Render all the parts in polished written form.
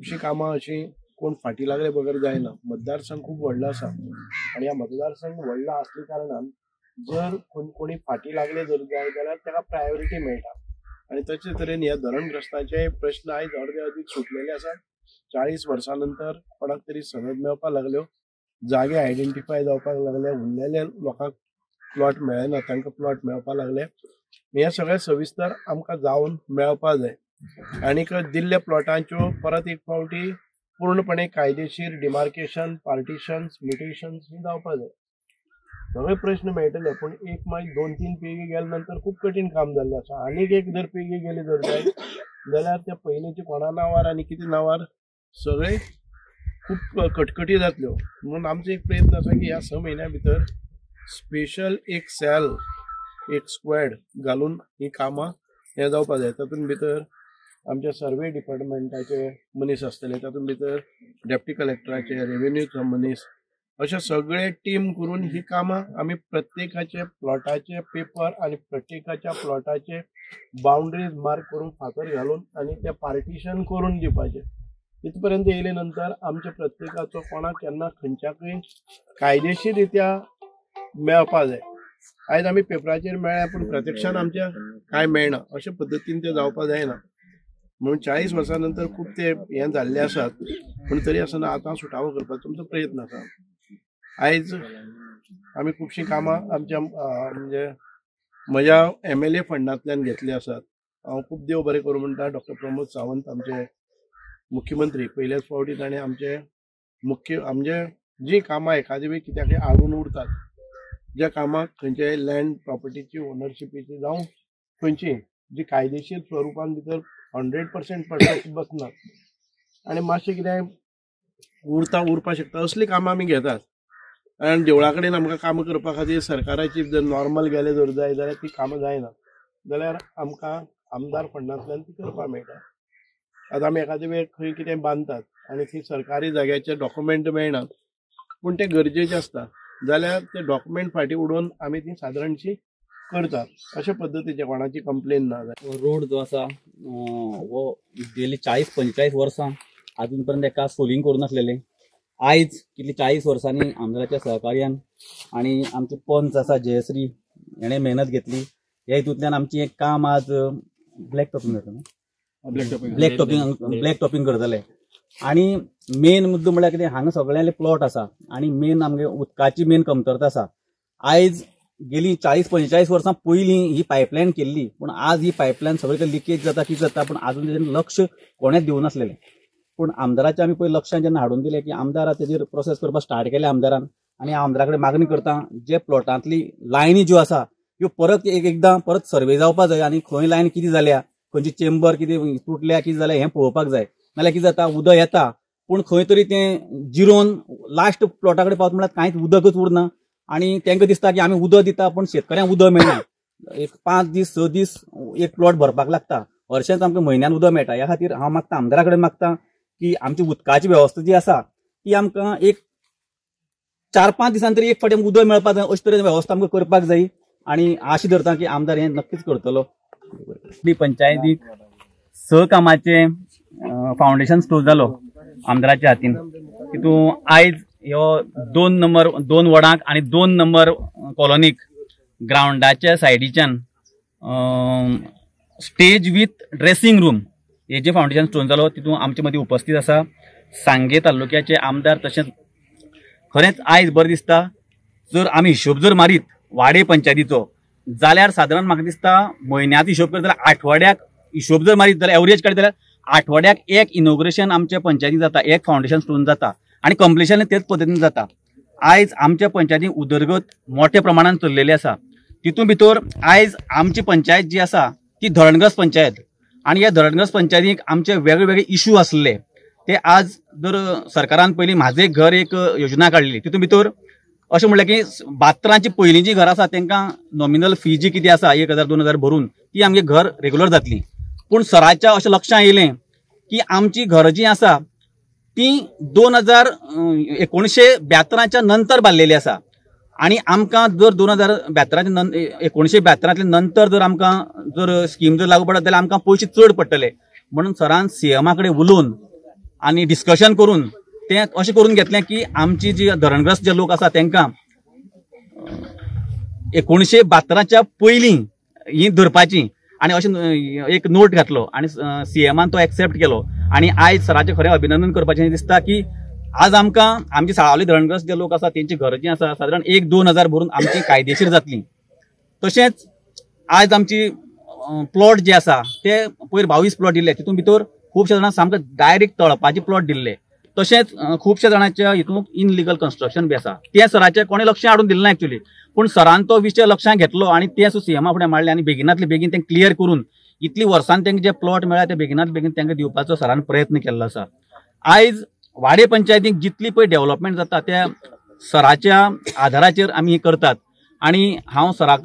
खुबशीं कामां अशीं कोण फाटी लागले बगर जायना। मतदारसंघ खूब व्हडलो आसा आनी ह्या मतदारसंघ व्हडलो आसल्या कारणान जर कोणी फाटी लागले जर जाय जाल्यार ताका प्रायोरिटी मेळटा आनी तशे तरेन ह्या धरणग्रस्तांचे प्रश्न आयज अर्दे अदीक सुटलेले आसात। 40 वर्सां नंतर कोणाक तरी संद मेळपाक लागल्यो, जागे आयडेंटिफाय जावपाक लागले, उरलेल्या लोकांक प्लॉट मेळना तांकां प्लॉट मेळपाक लागले। हे सगळे सविस्तर आमकां जावन मेळपाक जाय आनीक दिल्ल्या प्लॉटांच्यो परत एक फावटी पूर्णपणे कायदेशीर डिमार्केशन, पार्टिशन्स, म्युटेशन्स ही जावपाक जाय। सगळे प्रश्न मेळटले पूण एक मागीर 2-3 पिळगी गेल्या नंतर खूब कठीण काम जाल्लें आसा। आनीक एक जर पिळगी गेली जर जाय जाल्यार त्या पयलींचे कोणा नांवार आनी कितें नांवार सगळे खूब कटकटी जातल्यो। म्हणून आमचो एक प्रयत्न आसा की ह्या 6 म्हयन्या भितर स्पेशल एक सेल, एक स्क्वॉड घालून ही कामां हे जावपाक जाय। तातूंत भितर आमच्या सर्वे डिपार्टमेंटाचे मनीस आसतले, तातूंत भितर डेप्टी कलेक्टराचे, रेव्हेन्यूचो मनीस, अशे सगळे टीम करून ही कामां आमी प्रत्येकाचे प्लॉटाचे पेपर आनी प्रत्येकाच्या प्लॉटाचे बाउंड्रीज मार्क करून फातर घालून आनी ते पार्टिशन करून दिवपाचे। इथपर्यंत येयले नंतर आमच्या प्रत्येकाचो कोणाक केन्ना खंयच्याकय कायदेशीर रित्या मेळपाक जाय। आयज आमी पेपराचेर मेळ्ळ्या पूण प्रत्यक्षान आमच्या कांय मेळना, अशे पद्दतीन ते जावपाक जायना। म्हणून 40 वर्सां नंतर खूब ते हे जाल्ले आसात पूण तरी आसतना आतां सुटावो करपाचो तुमचो प्रयत्न आसा। आयज आमी खुबशीं कामां आमच्या म्हणजे म्हज्या MLA फंडांतल्यान घेतली आसात। हांव खूब देव बरें करूं म्हणटा डॉक्टर प्रमोद सावंत आमचे मुख्यमंत्री, पयल्याच फावटी ताणें आमचे जी कामां एखादी बी कित्याक आडून उरतात, ज्या कामाक खंयच्याय लँड प्रॉपर्टीची ओनरशिपीची जावं खंयची जी कायदेशीर स्वरुपान भितर 100% पडटा बसनात आनी मातशें कितें उरपाक शकता असली कामां आमी घेतात। आनी देवळा कडेन आमकां कामां करपा खातीर सरकाराची जर नॉर्मल गेले जर जाय जाल्यार ती कामां जायना, जाल्यार आमकां आमदार फंडांतल्यान ती करपाक मेळटा। आतां आमी एखादे वेळ खंय कितें बांदतात आनी थंय सरकारी जाग्याचे डॉक्युमेंट मेळनात पूण ते गरजेचे आसता जाल्यार ते डॉक्युमेंट फाटीं उडोवन आमी ती सादारणशी करतात। अशा पद्दतीचे कोणाची कंप्लेन ना जाय। रोड जो आसा वो गेली 40-45 वर्सां अजून पर्यंत एका सोलिंग करून नासलेले। आयज कितली 40 वर्सांनी आमदाराच्या सहकार्यान आणि आमचे पंच आसा जयश्री हेणे मेहनत घेतली। ह्या हितूंतल्यान आमची एक काम आज ब्लॅक टॉपिंग करतले। आणि मेन मुद्दो म्हळ्यार कितें हांगा सगळ्यांले प्लॉट आसा आणि मेन आमगे उदकाची मेन कमतरता आसा। आयज गेली 40-45 वर्सां पयलीं ही पायपलायन केल्ली पूण आज ही पायपलायन सगळे लिकेज जाता कितें जाता पूण अजून तेजेर लक्ष कोणेच दिवं नासलेलें। पूण आमदाराचे आमी पयलीं लक्षांत जेन्ना हाडून दिलें की आमदारा तेजेर प्रोसेस करपाक स्टार्ट केलें आमदारान आनी आमदारा कडेन मागणी करता जे प्लॉटांतली लायनी ज्यो आसा ह्यो परत एकदां परत सर्वे जावपाक जाय आनी खंय लायन कितें जाल्या, खंयची चेंबर कितें तुटल्या कितें जाल्यार हें पळोवपाक जाय। नाल्यार कितें जाता उदक येता पूण खंय तरी तें जिरोवन लास्ट प्लॉटा कडेन पावता म्हळ्यार कांयच उदकच उरना आनी तांकां दिसता की आमी उदक दिता पूण शेतकऱ्यांक उदक मेळना। एक 5 दीस 6 दीस एक प्लॉट भरपाक लागता, हरशेंच आमकां म्हयन्यान उदक मेळटा। ह्या खातीर हांव मागता आमदारा कडेन मागता की आमची उदकाची वेवस्था जी आसा ती आमकां एक 4-5 दिसांनी तरी एक फावटी उदक मेळपाक जाय अशे तरेन वेवस्था आमकां करपाक जाय आनी आशा धरता की आमदार हें नक्कीच करतलो। पंचायतीक 6 कामाचे फाउंडेशन स्टोर जालो आमदाराच्या हातीन। तितून आयज ह्यो 2 वडांक आनी 2 नंबर कॉलनीक ग्राउंडाच्या सायडीच्यान स्टेज विथ ड्रेसिंग रूम हेजे फाउंडेशन स्टोन जालो। तितून आमचे मदीं उपस्थित आसा सांगे तालुक्याचे आमदार। तशेंच खरेंच आयज बरें दिसता जर आमी हिशोब जर मारीत वाडे पंचायतीचो जाल्यार सादारण म्हाका दिसता म्हयन्याचो हिशोब करत जाल्यार आठवड्याक हिशोब जर मारीत जाल्यार एवरेज काडत जाल्यार आठवड्याक एक इनॉग्रेशन आमच्या पंचायतीन जाता, एक फाउंडेशन स्टोन जाता आनी कंप्लिशन तेच पद्दतीन जाता। आयज आमच्या पंचायतीन उदरगत मोठ्या प्रमाणात चल्लेली आसा। तितून भितर आयज आमची पंचायत जी आसा ती धरणग्रस्त पंचायत आनी ह्या धरणग्रस्त पंचायतीक आमचे वेगळे इश्यू आसले ते आज जर सरकारान पयलीं म्हाजे घर एक योजना काडली तितून भितर अशें म्हणलें की 72 पयलींची घर आसा तांकां नॉमिनल फी जी कितें आसा 1000-2000 भरून ती आमगे घर रेग्युलर जातली। पूण सराच्या अशें लक्षांत येयलें की आमची घर जी आसा ती 1972 नंतर बांदलेली आसा आनी आमकां जर 1972 नंतर जर आमकां जर स्कीम जर लागू पडत जाल्यार आमकां पयशे चड पडटले। म्हणून सरान CMा कडेन उलोवन आनी डिस्कशन करून ते अशें करून घेतलें की आमची जी धरणग्रस्त जे लोक आसा तांकां 1972च्या पयलीं ही धरपाची आनी अशें एक नोट घातलो आनी सीएमान तो एक्सेप्ट केलो आनी आयज सराचें खरें अभिनंदन करपाचें दिसता की आज आमकां आमची साळावली धरणग्रस्त जे लोक आसा तेंची घरां जी आसा सादारण 1-2 हजार भरून आमची कायदेशीर जातली. तशेंच आज आमची प्लॉट जे आसा ते पयर 22 प्लॉट दिल्ले तितून भितर खुबशे जाणांक सामके डायरेक्ट तळपाचे प्लॉट दिल्ले. तशेंच खुबशे जाणांच्या हितून इनलिगल कन्स्ट्रक्शन बी आसा ते सराचे कोणी लक्ष हाडून दिलें ना एक्चुअली. पूण सरान तो विशय लक्षांत घेतलो आनी ते सीएमा फुडें मांडले आनी बेगिनातले बेगीन तें क्लियर करून इतली वर्सान तेंका जे प्लॉट मेळ्ळा ते बेगिनात बेगीन तेंका दिवपाचो सरान प्रयत्न केल्लो आसा. आयज वाडे पंचायतीक जितली पळय डेव्हलपमेंट जाता त्या सराच्या आधाराचेर आमी हे करतात आनी हांव सराक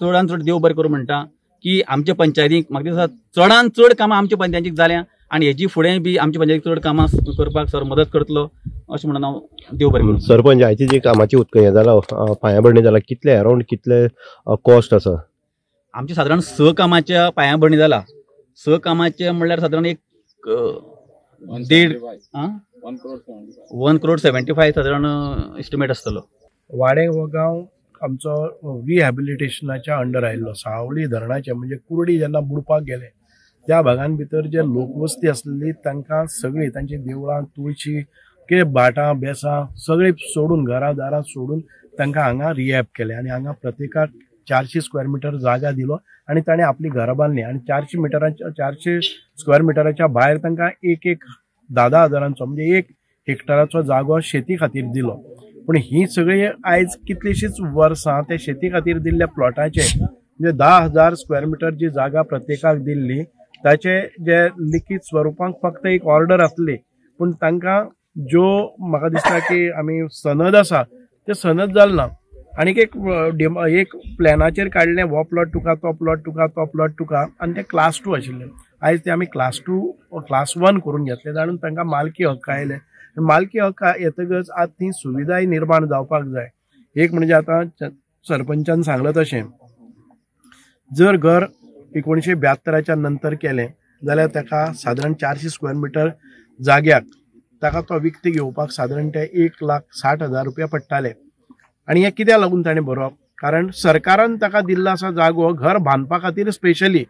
चडांत चड देव बरें करूं म्हणटा की आमच्या पंचायतीक म्हाका दिसता चडांत चड कामां आमच्या पंचायतीक जाल्या आनी हेजी फुडें बी आमच्या पंचायतीक चड कामां करपाक सर मदत करतलो अशें म्हणून हांव देव बरें करूं. सरपंच आयची जी कामाची हें जाला पांयाभरणी जाला कितले अरावंड कितले कॉस्ट आसा? आमचे सादारण 6 कामाच्या पांयाभरणी जाला. 6 कामाचे म्हणल्यार सादारण एक 1 crore 75 सादारण एस्टिमेट आसतलो. वाडे हो गांव आमचो रिहॅबिलिटेशनाच्या अंडर आयिल्लो. सावळी धरणाचे म्हणजे कुर्डी जेन्ना बुडपाक गेले त्या भागां भितर जे लोकवस्ती आसलेली तांकां सगळी तांची देवळां तुळशी के भाटां बेसां सगळी सोडून घरां दारां सोडून तांकां हांगा रिहॅब केले आनी हांगा प्रत्येकाक 400 स्क्वेअर मिटर जागा दिलो आनी ताणें आपली घरां बांदली आनी 400 स्क्वेअर मिटराच्या भायर तांकां एक 10 हजारांचो म्हणजे 1 हेक्टराचो जागो शेती खातीर दिलो. पूण ही सगळी आयज कितलीशींच वर्सां ते शेती खातीर दिल्ल्या प्लॉटाचे म्हणजे 10,000 स्क्वेअर मिटर जी जागा प्रत्येकाक दिल्ली ताचे जे लिखीत स्वरुपांत फक्त एक ऑर्डर आसली पूण तांकां ज्यो म्हाका दिसता की आमी सनद आसा ते सनद जालना आनीक एक प्लॅनाचेर काडलें हो प्लॉट तुका तो प्लॉट तुका तो प्लॉट तुका आनी ते क्लास 2 आशिल्ले. आयज ते आमी क्लास 1 करून घेतले जाणून तांकां मालकी हक्क आयले. मालकी हक्क येतकच आज ती सुविधाय निर्माण जावपाक जाय. एक म्हणजे आतां सरपंचान सांगलें तशें जर घर 1972च्या नंतर केलें जाल्यार ताका सादारण 400 स्क्वेअर मिटर जाग्याक ताका तो विकती घेवपाक सादारण ते 1,60,000 रुपया पडटाले. आनी हें कित्याक लागून ताणें बरोवप कारण सरकारान ताका दिल्लो आसा जागो घर बांदपा खातीर स्पेशली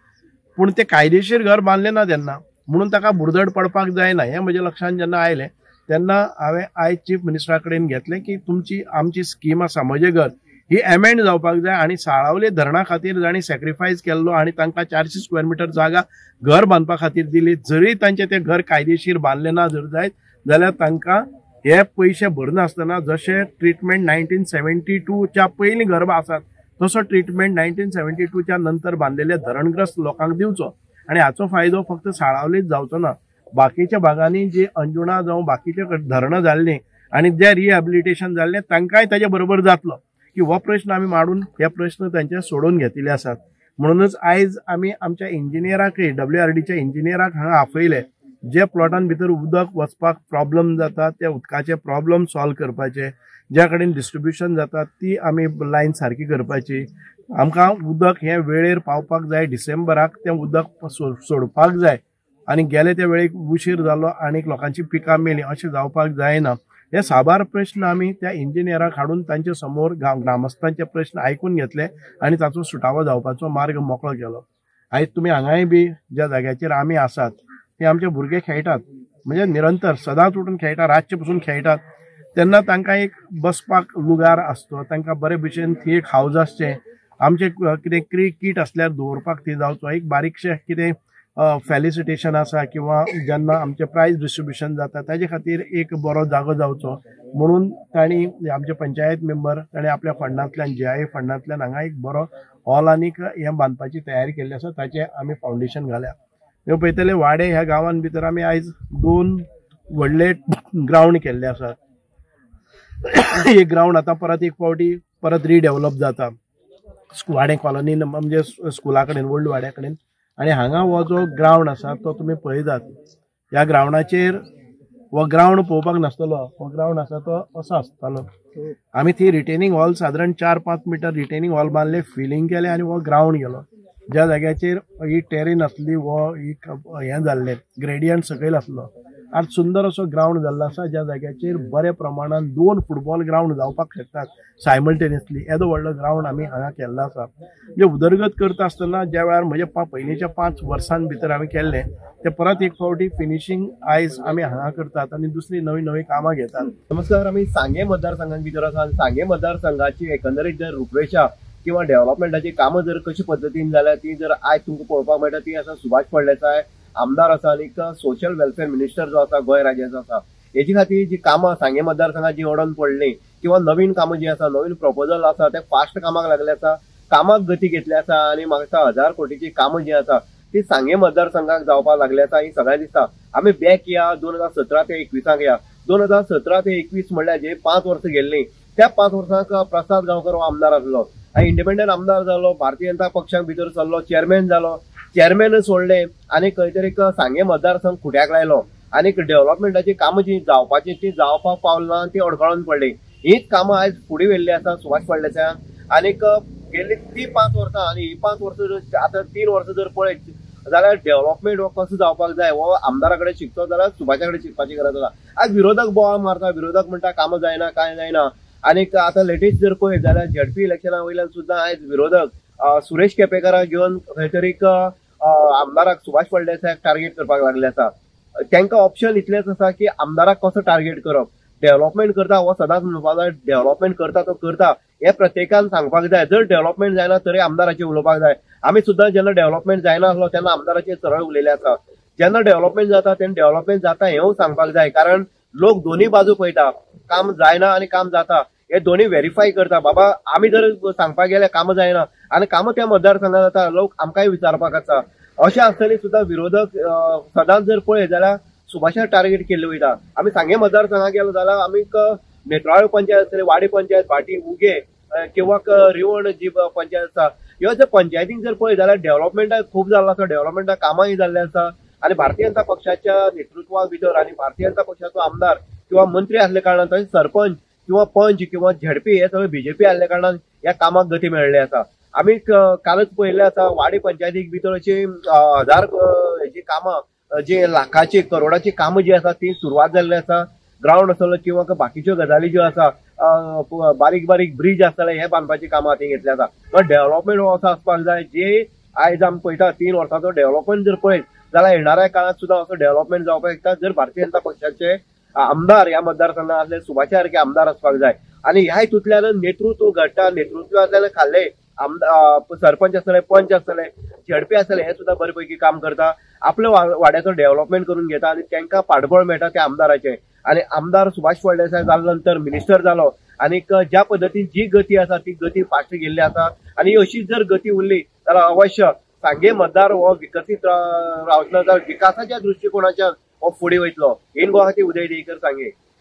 पूण ते कायदेशीर घर बांदलें ना तेन्ना म्हणून ताका बुरदड पडपाक जायना. हें म्हज्या लक्षांत जेन्ना आयलें तेन्ना हांवें आयज चीफ मिनिस्टरा कडेन घेतलें की तुमची आमची स्कीम आसा म्हजें घर ही एमेंड जावपाक जाय आनी साळावले धरणा खातीर जाणी सॅक्रिफायस केल्लो आनी तांकां 400 स्क्वेअर मिटर जागा घर बांदपा खातीर दिली. जरी तांचें तें घर कायदेशीर बांदलें ना जर जायत जाल्यार तांकां हे पयशे भरनासतना जशें ट्रिटमेंट 1972च्या पयलीं घर आसात तसो ट्रिटमेंट 1972च्या नंतर बांदलेल्या धरणग्रस्त लोकांक दिवचो आनी हाचो फायदो फक्त साळावलीच जावचो ना. बाकीच्या भागांनी जी अंजुणा जावं बाकीचे धरणां जाल्लीं आनी जे रिहॅबिलिटेशन जाल्लें तांकांय ताचे बरोबर जातलो की हो प्रश्न आमी मांडून हे प्रश्न तांचे सोडून घेतिल्ले आसात. म्हणूनच आयज आमी आमच्या इंजिनियराकय WRDच्या इंजिनियराक हांगा आपयले जे प्लॉटां भितर उदक वचपाक प्रॉब्लम जाता त्या उदकाचे प्रॉब्लम सॉल्व करपाचे ज्या कडेन डिस्ट्रिब्युशन जाता ती आमी लायन सारकी करपाची. आमकां उदक हें वेळेर पावपाक जाय. डिसेंबराक तें उदक सोडपाक जाय आनी गेले त्या वेळेक उशीर जालो आनीक लोकांची पिकां मेली अशें जावपाक जायना. हे साबार प्रश्न आमी त्या इंजिनियराक हाडून तांचे समोर ग्रामस्थांचे प्रश्न आयकून घेतले आनी ताचो सुटावो जावपाचो मार्ग मोकळो केलो. आयज तुमी हांगाय बी ज्या जाग्याचेर आमी आसात ते आमचे भुरगे खेळटात म्हणजे निरंतर सदांच उठून खेळटात रातचे पसून खेळटात तेन्ना तांकां एक बसपाक लुगार आसचो तांकां बरे भशेन थंय एक हावज आसचें आमचें कितें क्रिकीट आसल्यार दवरपाक थंय जावचो एक बारीकशें कितें फेलिसिटेशन आसा किंवा जेन्ना आमचें प्रायज डिस्ट्रिब्युशन जाता ताजे खातीर एक बरो जागो जावचो म्हणून तांणी आमचे पंचायत मेंबर ताणें आपल्या फंडांतल्यान GIA फंडांतल्यान हांगा एक बरो हॉल आनीक हें बांदपाची तयारी केल्ली आसा ताचें आमी फावंडेशन घाल्या. हे पळयतले वाडे ह्या गांवांत भितर आमी आयज 2 व्हडले ग्रावंड केल्ले आसात. एक ग्रावंड आतां परत एक फावटी परत रिडेव्हलप जाता वाडे कॉलनीन म्हणजे स्कुला कडेन ओल्ड वाड्या कडेन आनी हांगा हो जो ग्रावंड आसा तो तुमी पळयतात. ह्या ग्रावंडाचेर हो ग्रावंड पळोवपाक नासतलो हो ग्रावंड आसा तो असो आसतालो. आमी थंय रिटेनिंग हॉल सादारण 4-5 मिटर रिटेनिंग हॉल बांदले फिलिंग केले आनी हो ग्रावंड गेलो. ज्या जाग्याचेर ही टेरेन आसली हो हें जाल्लें ग्रेडियंट सकयल आसलो आज सुंदर असो ग्राउंड जाल्लो आसा ज्या जाग्याचेर बऱ्या प्रमाणात 2 फुटबॉल ग्राउंड जावपाक शकतात सायमल्टेनियसली. येदो व्हडलो ग्राउंड आमी हांगा केल्लो आसा. म्हणजे उदरगत करता आसतना ज्या वेळार म्हजे पयलींच्या 5 वर्सां भितर आमी केल्ले ते परत एक फावटी फिनिशिंग आयज आमी हांगा करतात आनी दुसरी नवी नवी कामां घेतात. नमस्कार, आम्ही सांगे मतदारसंघात भितर आसा आनी सांगे मतदारसंघाची एकंदरीत जर रूपरेषा किंवा डेव्हलपमेंटाची कामां जर कशा पद्दतीन जाल्यार ती जर आयज तुमकां पळोवपाक मेळटा ती आसा सुभाष फळदेसाय आमदार आसा आनी सोशल वेलफेअर मिनिस्टर जो आसा गोंय राज्याचो आसा. हेची खातीर जी कामां सांगे मतदारसंघात जी ओडून पडली किंवा नवीन कामां जी आसा नवीन प्रपोजल आसा ते फास्ट कामाक लागले आसा, कामाक गती घेतली आसा आनी म्हाका दिसता 1000 कोटीची कामां जी आसा ती सांगे मतदारसंघाक जावपाक लागली आसा. ही सगळ्यांक दिसता. आमी बॅक या 2017 ते 21 या 2017 ते 21 म्हणल्यार जे 5 वर्सां गेल्ली त्या 5 वर्सांक प्रसाद गांवकर हो आमदार आसलो. इंडिपेंडंट आमदार जालो, भारतीय जनता पक्षाक भितर सरलो, चेअरमॅन जालो, चेअरमॅन सोडले आनी खंय तरी सांगे मतदारसंघ फुड्याक लायलो आनी डेव्हलपमेंटाची कामां जी जावपाची ती जावपाक पावना ती अडखळून पडली. हीच कामां आयज फुडें व्हेल्ली आसा सुभाष फळदेसाय आनीक गेल्ली ती 5 वर्सां आनी ही 5 वर्सां आतां 3 वर्सां जर पळयत जाल्यार डेव्हलपमेंट हो कसो जावपाक जाय हो आमदारा कडेन शिकचो जाल्यार सुभाषा कडेन शिकपाची गरज आसा. आज विरोधक बोवाळ मारता, विरोधक म्हणटा कामां जायना काय जायना. आनीक आतां लेटेस्ट जर पळयत जाल्यार झेडपी इलेक्शना वयल्यान सुद्दां आयज विरोधक सुरेश केपेकाराक घेवन खंय तरी आमदाराक सुभाष फळदेसायाक टार्गेट करपाक लागले आसा. तांकां ऑप्शन इतलेंच आसा की आमदाराक कसो टार्गेट करप. डेव्हलपमेंट करता हो सदांच म्हणपाक जाय, डेव्हलपमेंट करता तो करता हे प्रत्येकान सांगपाक जाय. जर डेव्हलपमेंट जायना तरी आमदाराचेर उलोवपाक जाय. आमी सुद्दां जेन्ना डेव्हलपमेंट जायना आसलो तेन्ना आमदाराचेर सरळ उलयले आसा. जेन्ना डेव्हलपमेंट जाता तेन्ना डेव्हलपमेंट जाता हेंवूय सांगपाक जाय. कारण लोक दोन्ही बाजू पळयता, काम जायना आनी काम जाता हे दोन्ही व्हेरीफाय करता. बाबा आमी जर सांगपाक गेले कामां जायना आनी कामां त्या मतदारसंघात जाता लोक आमकांय विचारपाक आसा. अशें आसतनी सुद्दां विरोधक सदांच जर पळयत जाल्यार सुभाषाक टार्गेट केल्ले वयता. आमी सांगे मतदारसंघात गेलो जाल्यार आमी नेत्राळ्यो पंचायत आसतली, वाडी पंचायत, भाटी, उगे किंवा रिवण जी पंचायत आसा ह्यो जर पंचायतीक जर पळयत जाल्यार डेव्हलपमेंटाक खूब जाल्लो आसा, डेव्हलपमेंटा कामांय जाल्ले आसा. आनी भारतीय जनता पक्षाच्या नेतृत्वा भितर आनी भारतीय जनता पक्षाचो आमदार किंवा मंत्री आसले कारणान तशेंच सरपंच किंवा पंच किंवा झेडपी हे सगळे बीजेपी आसले कारणान ह्या कामाक गती मेळ्ळी आसा. आमी कालच पळयल्ले आसा वाडी पंचायतीक भितर अशी 1000 हेची कामां जी लाखाची करोडाची कामां जी आसा ती सुरवात जाल्ली आसा. ग्राउंड आसलो किंवा बाकीच्यो गजाली ज्यो आसा बारीक बारीक ब्रिज आसतले हे बांदपाची कामां हाती घेतली आसा. पण डेव्हलपमेंट हो असो आसपाक जाय जे आयज आमी पळयता 3 वर्सांचो डेव्हलपमेंट जर पळयत जाल्यार येणाऱ्या काळात सुद्दां असो डेव्हलपमेंट जावपाक शकता जर भारतीय जनता पक्षाचे आमदार ह्या मतदारसंघात असले सुभाषा सारखे आमदार असपाक जाय. आनी ह्या हितूंतल्यान नेतृत्व घडटा, नेतृत्वांतल्यान खाल्ले सरपंच आसतले, पंच आसतले, झेडपी आसतले हे सुद्दां बरेपैकी काम करता, आपल्या वाड्याचो डेव्हलपमेंट करून घेता आनी तांकां पाठबळ मेळटा त्या आमदाराचे. आनी आमदार सुभाष फळदेसाय जाले नंतर मिनिस्टर जालो आनी ज्या पद्दतीन जी गती आसा ती गती फास्ट गेल्ली आसा आनी अशी जर गती उरली जाल्यार अवश्य सांगे मतदार हो विकसीत रावतलो, विकासाच्या दृश्टिकोनाच्यान हो फुडें वयतलो. इन गोवा खातीर उदय देयकर सांगे.